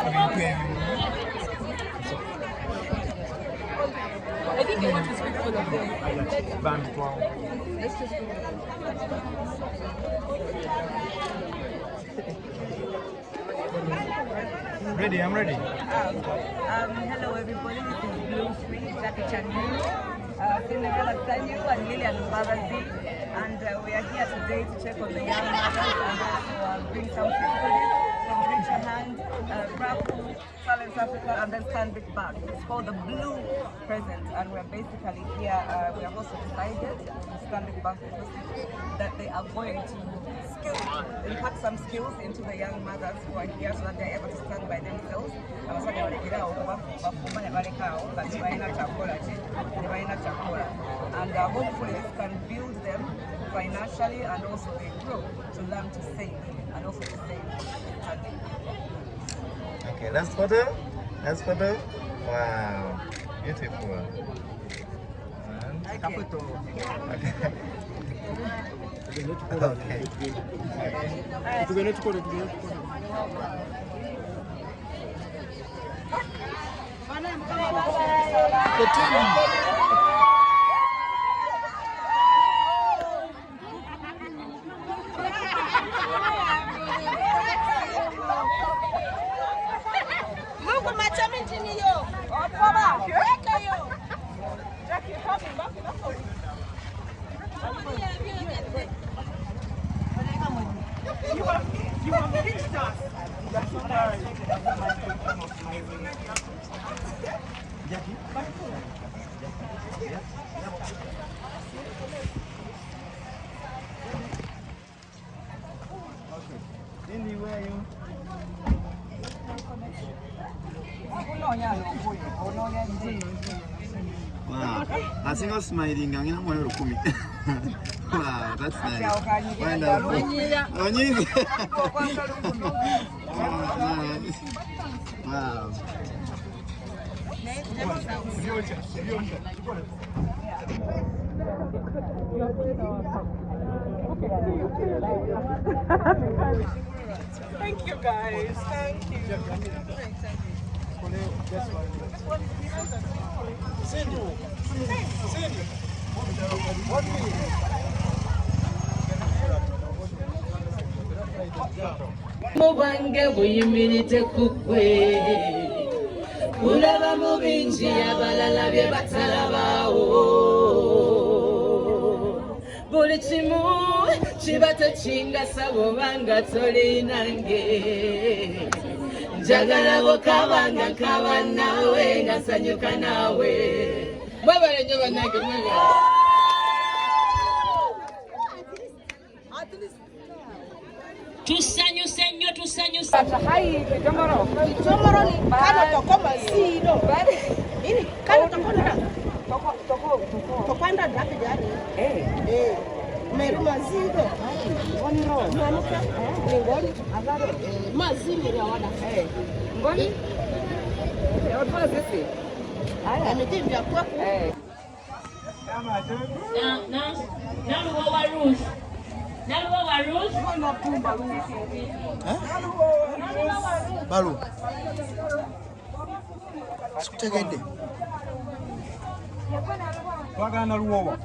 I think they want to speak for them. Let's just go. Ready, I'm ready. Hello everybody, this is Blue Sweet, Jackie Chanel, Cinderella Sanyu and Lilian Mbabazi, and we are here today to check on the young mothers and also bring some goodies from Reach Your Hand, Raffle, Talent Africa, and then Stanbic Bank. It's called the Blue Present, and we're basically here, we have also decided, Stanbic Bank that they are going to impact some skills into the young mothers who are here so that they're able to stand by themselves. And hopefully this can build them financially, and also they grow to learn to save and also to save. Okay, last photo. Last photo. Wow, beautiful. And photo. Okay. You are big stars. That's not right. Jackie? Okay. Cindy, where are you? Wow, I think I'm smiling. I'm going to come. Wow, that's nice. Wonderful. Wow. Thank you guys. Thank you. Cindy. Cindy. Mubange buyimiridde kukwe kulaba mu bingi abalala bye batalabaawo buli kimu kiba tekingasa bw'obanga tolinange njagala bw'okabanga nkaba naawe nga nsanyuka naawe mwebale nnyo bannange mwebale. Tusanyuse nnyo tusanyuse. Hai kitomoro. Kitomoro ni kano tokoma sino. Ini kano tokona. Toko. Topanda dapi jari. Meru mazido. Ngoni ro. Manuka. Ngoni. Agaro. Mazini ya wada. Ngoni. Otwa sisi. Aya ametembea kwa. Na wa Ruth. Balu. Sikutegedde. Twagala na luwowa.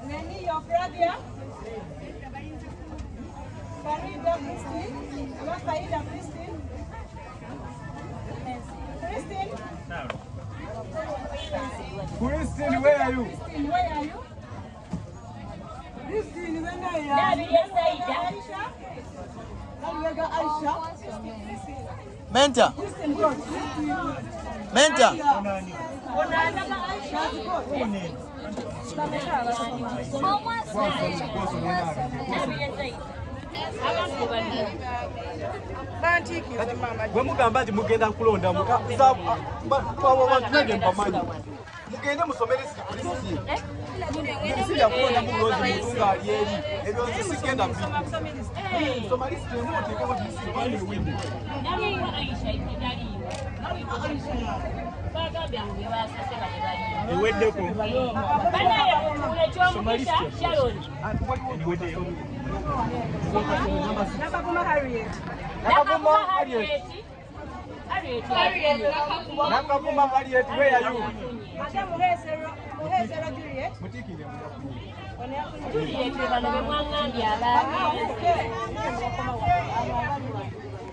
Nani your brother? Farida Christine? Not Farida Christine? Christine? No. Christine, where are you? Christine, where are you? Christine, where are you? Aisha? Mentor. Christine, God. Mentor. Bwe mugamba nti mugenda nkulonda abo bantu nage mpamanyi mugende musomere sikulisi sijja kulonda muloozi muntu ng'ali eri ebyo sisigenda musoma lisiti emu oteekeko tisibani ewindi byangu bye baasase bali bali. Eweddeko. Banaye ekyomukisa Sharon. Nakaguma Harriet. Nakaguma Harriet, where are you? Ate muhezero Juliet. Mutikire Juliet bano be mwangambye abantu.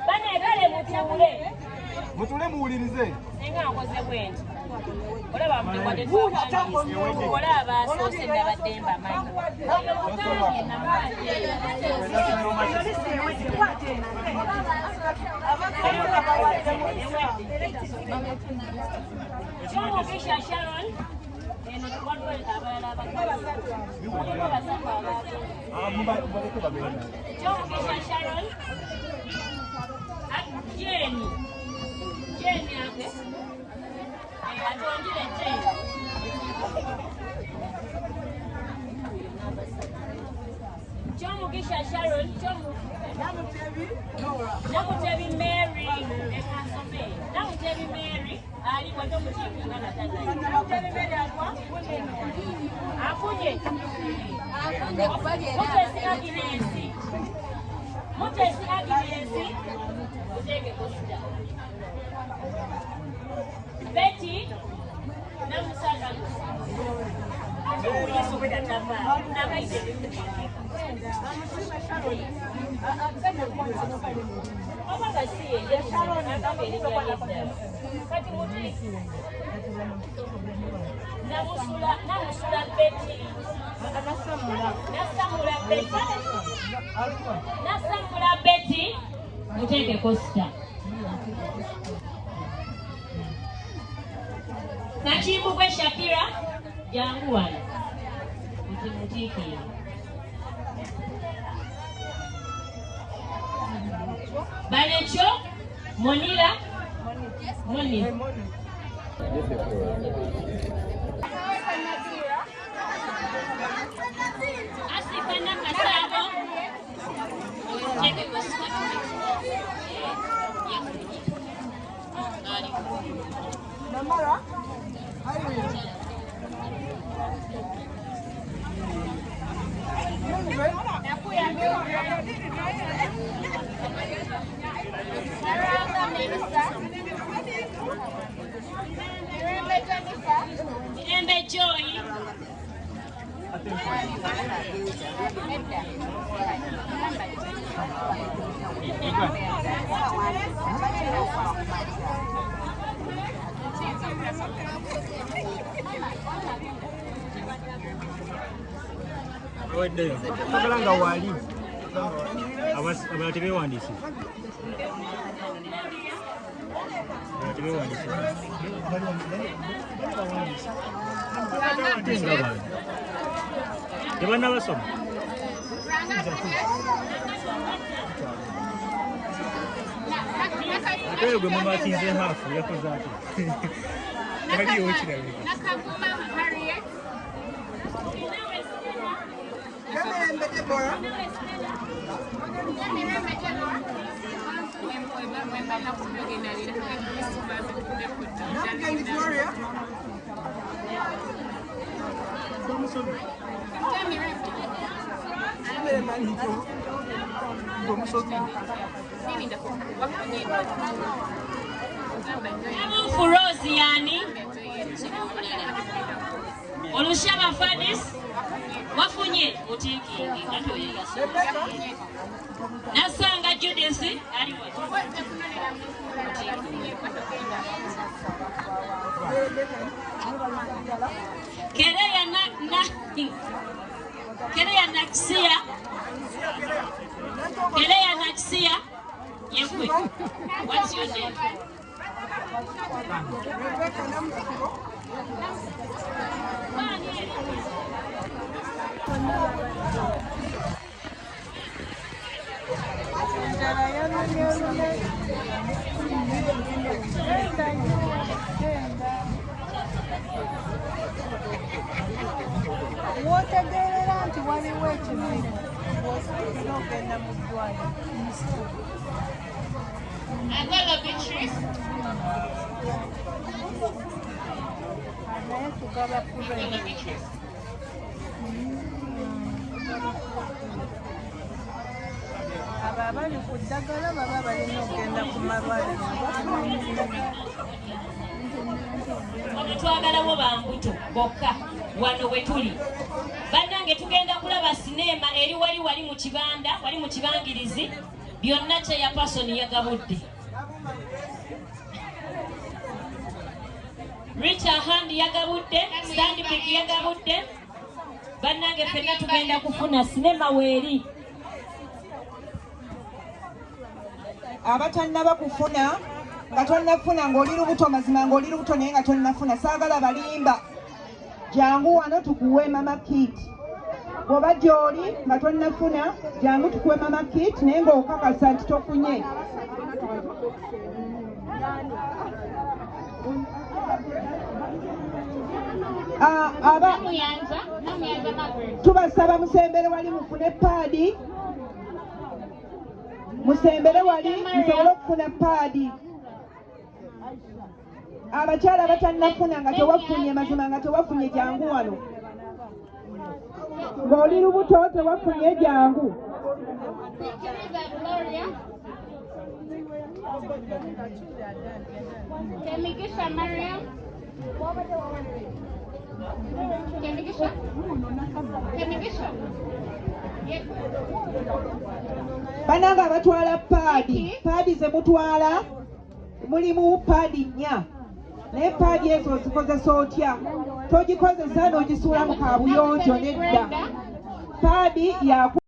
Banaye bale mutuule. Mutuule muwulirize. Senga nkoze bwenti. Olaba mukwa tetuwulirize. Olaba asoose n'abademba amanyi. Kyomukisha Sharon. Kyomukisha Sharon. Jenny. Jenny ate. Atondile Jenny. Kyomukisha Sharon. Namutebi Mary. Namutebi Mary. Ali kwa tomuchiki ngana tata. Namutebi Mary akwa. Afunye. Mutesi Agnes. Mutesi Agnes. Utege kosita. Betty. Namusaka. Yesu kwenda tava. Nakaide. Oba siye ya Sharon akabeli ya kati mutiki. Namusula Betty. Nasamula Betty. Muteke Costa. Nachimbukwe Shakira. Jangu wale. Mutiki. Balecho, Monila, Moni. Asipenda Masabo. Cheke Costa. Namara. Embe Joy. Wedde. Tagalanga wali. Abatebe wandisi. Abatebe wandisi. Tebana basoma. Ateye gwe mama akinze hafu yakoze ati. Kali yochira bili. Nakaguma Harriet. Kamembe Deborah. Namugenyi Gloria. Furozi yani. Olushaba Fadis. Wafunye utiki ngato yegaso. Nasanga Judith ali wato. Kereya Naxia. Kereya Naxia. Yekwe. What's your name? Wotegeerera nti waliwo ekizibu olina ogenda mu ddwaliro. Angela Beatrice. gaba puleni. Abo abali ku ddagala baba balina okugenda ku malwaliro. Wano twagalawo bambuto bokka wano we tuli. Bannange tugenda kulaba sinema eri wali mu kibanda, wali mu kibangirizi, byonna kye ya Pasoni yagabudde. Richard Hand yagabudde, Stanbic yagabudde. Bannange ffenna tugenda kufuna sinema weeri. Abatannaba kufuna nga tonnafuna ng'oli lubuto, mazima ng'oli lubuto naye nga tonnafuna, saagala balimba. Jangu wano tukuwe mama kit. Bw'oba gy'oli nga tonnafuna, jangu tukuwe mama kit naye ng'okakasa nti tofunye. Tubasaba musembere wali mufune paadi. Musembere wali musobole okufuna paadi. Abakyala batannafuna nga tewafunye, mazima nga tewafunye, jangu wano. Ng'oli lubuto tewafunye, jangu. Temikisha Mariam. Temikisha. Bananga abatwala paadi ze mutwala mulimu paadi 4 naye paadi ezo zikozesa otya? Togikozesa n'ogisuula mu kaabuyonjo, nedda. Paadi ya